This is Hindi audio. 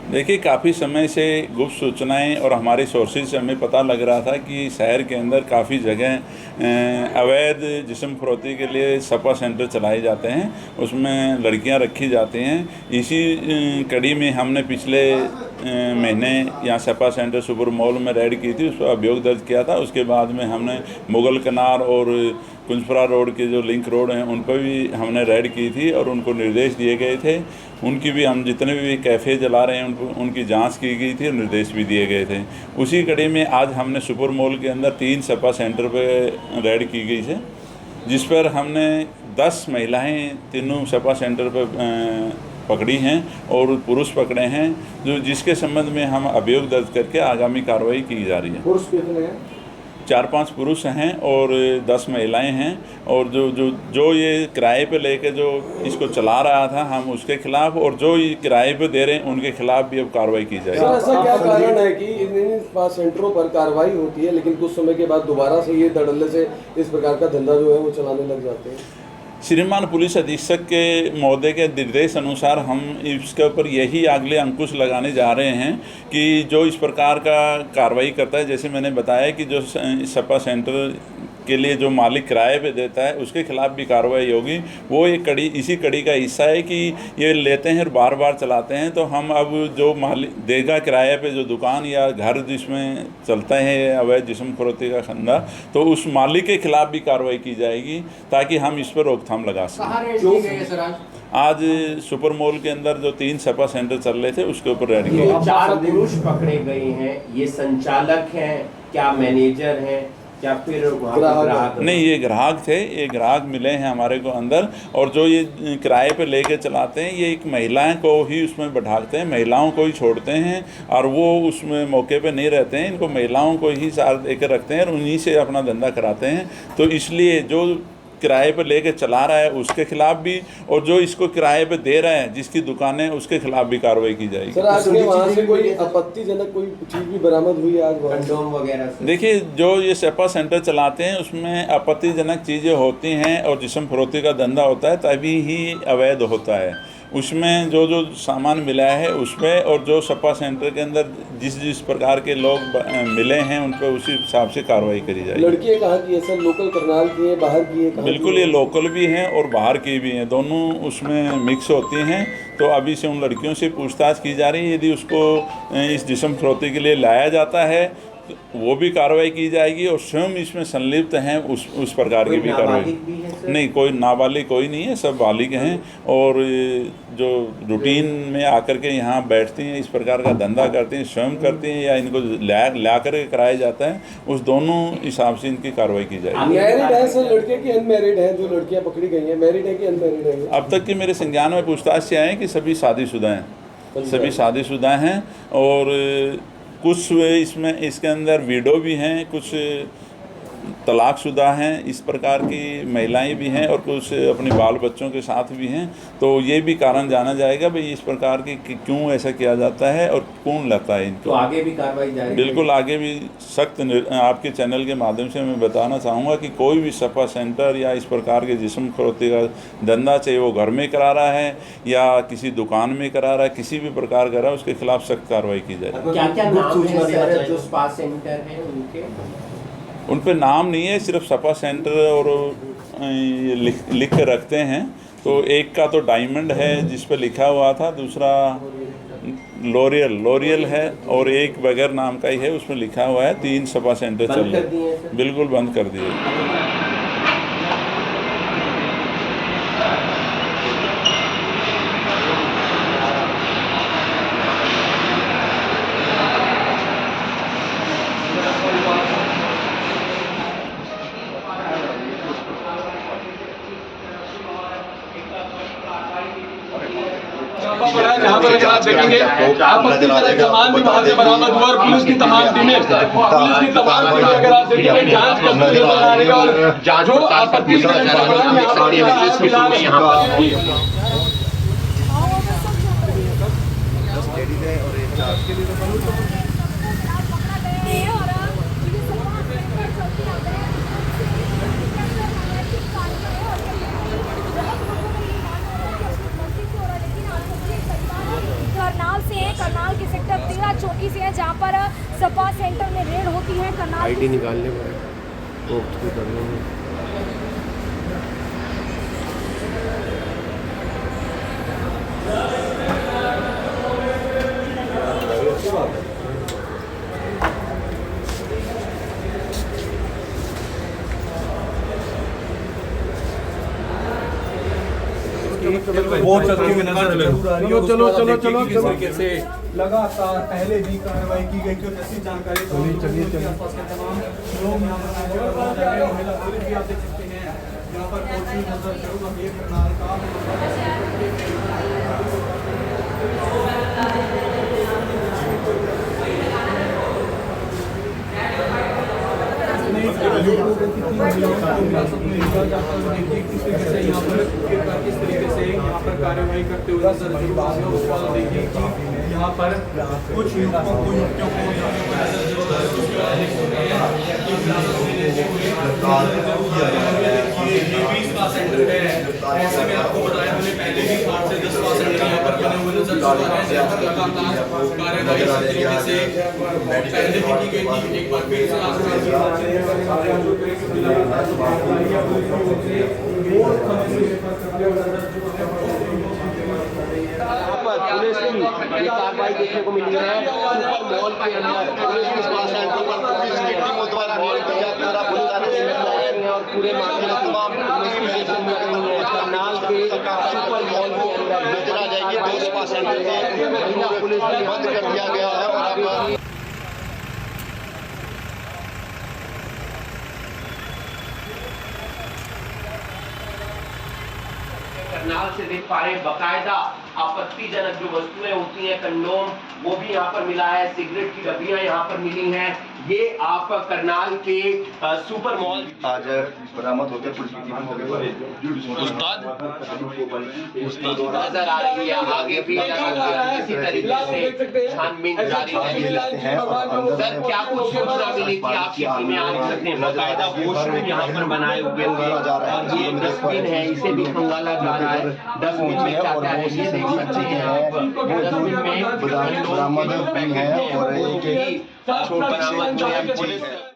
देखिए, काफ़ी समय से गुप्त सूचनाएं और हमारी सोर्सेज से हमें पता लग रहा था कि शहर के अंदर काफ़ी जगह अवैध जिस्म फरोख्ती के लिए सपा सेंटर चलाए जाते हैं, उसमें लड़कियां रखी जाती हैं। इसी कड़ी में हमने पिछले महीने यहाँ सपा सेंटर सुपर मॉल में रेड की थी, उस पर अभियोग दर्ज किया था। उसके बाद में हमने मुगल कनार और कुंजपुरा रोड के जो लिंक रोड हैं उन पर भी हमने रेड की थी और उनको निर्देश दिए गए थे। उनकी भी हम जितने भी कैफ़े जला रहे हैं उनकी जांच की गई थी और निर्देश भी दिए गए थे। उसी कड़ी में आज हमने सुपर मॉल के अंदर 3 सपा सेंटर पर रेड की गई है, जिस पर हमने 10 महिलाएं तीनों सपा सेंटर पर पकड़ी हैं और पुरुष पकड़े हैं, जो जिसके संबंध में हम अभियोग दर्ज करके आगामी कार्रवाई की जा रही है। पुरुष कितने हैं? 4-5 पुरुष हैं और 10 महिलाएं हैं। और जो ये किराए पे लेके जो इसको चला रहा था, हम उसके खिलाफ, और जो ये किराए पे दे रहे हैं उनके खिलाफ भी अब कार्रवाई की जाएगी। सर, ऐसा क्या कारण है कि इन सेंटरों पर कार्रवाई होती है लेकिन कुछ समय के बाद दोबारा से ये धड़ल्ले से इस प्रकार का धंधा जो है वो चलाने लग जाते हैं? श्रीमान पुलिस अधीक्षक के महोदय के निर्देश अनुसार हम इसके ऊपर यही अगले अंकुश लगाने जा रहे हैं कि जो इस प्रकार का कार्रवाई करता है, जैसे मैंने बताया कि जो सपा सेंटर के लिए जो मालिक किराए पे देता है उसके खिलाफ भी कार्रवाई होगी। वो एक कड़ी, इसी कड़ी का हिस्सा है कि ये लेते हैं और बार बार चलाते हैं। तो हम अब जो मालिक देगा किराए पे जो दुकान या घर जिसमें चलता है अवैध जिस्म फरोख्ती का धंधा, तो उस मालिक के खिलाफ भी कार्रवाई की जाएगी ताकि हम इस पर रोकथाम लगा सकें। आज सुपर मॉल के अंदर जो 3 सपा सेंटर चल रहे थे उसके ऊपर रेड किया। 4 पुरुष पकड़े गए हैं, ये संचालक हैं क्या, मैनेजर हैं या फिर ग्राहक? नहीं, ये ग्राहक थे, ये ग्राहक मिले हैं हमारे को अंदर। और जो ये किराए पे लेके चलाते हैं, ये एक महिलाएं को ही उसमें बैठाते हैं, महिलाओं को ही छोड़ते हैं और वो उसमें मौके पे नहीं रहते हैं। इनको महिलाओं को ही साथ लेकर रखते हैं और उन्हीं से अपना धंधा कराते हैं। तो इसलिए जो किराए पे लेके चला रहा है उसके खिलाफ भी, और जो इसको किराए पे दे रहा है जिसकी दुकान है उसके खिलाफ भी कार्रवाई की जाएगी। सर, आज वहाँ से कोई आपत्तिजनक कोई चीज़ भी बरामद हुई आज? कंडोम वगैरह से? देखिए, जो ये सपा सेंटर चलाते हैं उसमें आपत्तिजनक चीज़ें होती हैं और जिस्म फरोख्ती का धंधा होता है तभी ही अवैध होता है। उसमें जो सामान मिला है उसमें, और जो सपा सेंटर के अंदर जिस प्रकार के लोग मिले हैं उन पर उसी हिसाब से कार्रवाई करी जाएगी। लड़कियां कहाँ की है सर? लोकल करनाल की है, बाहर की है? बिल्कुल, ये लोकल भी हैं और बाहर की भी हैं, दोनों उसमें मिक्स होती हैं। तो अभी से उन लड़कियों से पूछताछ की जा रही है। यदि उसको इस जिस्म फरोख्ती के लिए लाया जाता है तो वो भी कार्रवाई की जाएगी, और स्वयं इसमें संलिप्त हैं उस प्रकार की भी कार्रवाई। नहीं, कोई नाबालिग कोई नहीं है, सब बालिग हैं। और जो रूटीन में आकर के यहाँ बैठती हैं, इस प्रकार का धंधा करती हैं, स्वयं करती हैं या इनको ला कर के कराया जाता है, उस दोनों हिसाब से इनकी कार्रवाई की जाएगी। मैरिड है सर लड़के की अनमैरिड है? जो लड़कियाँ पकड़ी गई हैं मैरिड है कि अनमैरिड है? अब तक की मेरे संज्ञान में पूछताछ से आए कि सभी शादीशुदा हैं, सभी शादीशुदा हैं। और कुछ इसके अंदर विडो भी हैं, कुछ तलाकशुदा हैं, इस प्रकार की महिलाएं भी हैं, और कुछ अपने बाल बच्चों के साथ भी हैं। तो ये भी कारण जाना जाएगा भाई इस प्रकार की क्यों ऐसा किया जाता है और कौन लगता है इनको। तो आगे भी कार्रवाई जाएगी? बिल्कुल, आगे भी सख्त। आपके चैनल के माध्यम से मैं बताना चाहूँगा कि कोई भी सपा सेंटर या इस प्रकार के जिस्म फरोख्ती का धंधा, चाहे वो घर में करा रहा है या किसी दुकान में करा रहा है, किसी भी प्रकार का रहा है, उसके खिलाफ सख्त कार्रवाई की जाएगी। क्या क्या नाम है जो स्पा सेंटर है उनके? उन पे नाम नहीं है, सिर्फ सपा सेंटर और ये लिख के रखते हैं। तो एक का तो डायमंड है जिस पे लिखा हुआ था, दूसरा लोरियल है, और एक बगैर नाम का ही है, उसमें लिखा हुआ है 3 सपा सेंटर चल रहे हैं। बिल्कुल बंद कर दिए। यहाँ पर अगर आप देखेंगे आपत्तिजनक सामान भी वहाँ से बरामद हुआ और पुलिस की तमाम टीमें अगर आप देखेंगे जांच करते हुए नजर आ रही है और जो आपत्तिजनक सामान यहाँ पर करनाल के सेक्टर 13 चौकी से है, जहाँ पर सपा सेंटर में रेड होती है। करनाल आईडी निकालने पर बहुत चलती हुई नजर जरूर आ रही है। चलो तरीके से लगातार पहले भी कार्रवाई की गई थी और जैसी जानकारी चलिए आसपास के तमाम लोग यहाँ पर महिला पुलिस भी आप देख सकते हैं यहाँ पर पहुंची नजर जरूर आ रही है। करनाल का किस तरीके से यहाँ पर कार्रवाई करते हुए नजर जरूर आ रही है। उसके बाद देखिए कि यहाँ पर कुछ युवकों को युवतियों को सेंटर है। ऐसे में आपको बताया हमने पहले भी 8 से 10 सेंटर यहाँ पर बने हुए नजर आ रहे हैं, जहाँ पर लगातार कार्रवाई इस तरीके से पहले भी की गई थी। एक बार फिर पुलिस की ये कार्रवाई देखने को मिली है। सुपर मॉल के अंदर पुलिस के सेंटर पर पुलिस की टीमों द्वारा रेड किया गया पुलिस और पूरे मामले में तमाम इन्वेस्टिगेशन में गई है। करनाल के सुपर मॉल के अंदर नजर आ जाएगी 2 सपा सेंटर को पुलिस ने बंद कर दिया गया है। और अब करनाल से देख पा रहे बाकायदा आपत्तिजनक जो वस्तुएं होती हैं, कंडोम, वो भी यहाँ पर मिला है। सिगरेट की डब्बियां यहाँ पर मिली हैं। ये आप करनाल के सुपर मॉल आज बरामद होकर पुलिस की टीम हो गई नजर आ रही है। आगे भी इसी तरीके से छानबीन जारी है। सर, क्या कुछ सूचना मिली कि आपकी टीमें आ सकते हैं? बाकायदा वॉशरूम यहाँ पर बनाए हुए थे और ये डस्टबिन है, इसे भी खंगाला जा रहा है। डस्टबिन में क्या क्या है ये देख सकते हैं आप। डस्टबिन में बरामद है और एक बरामद हुए।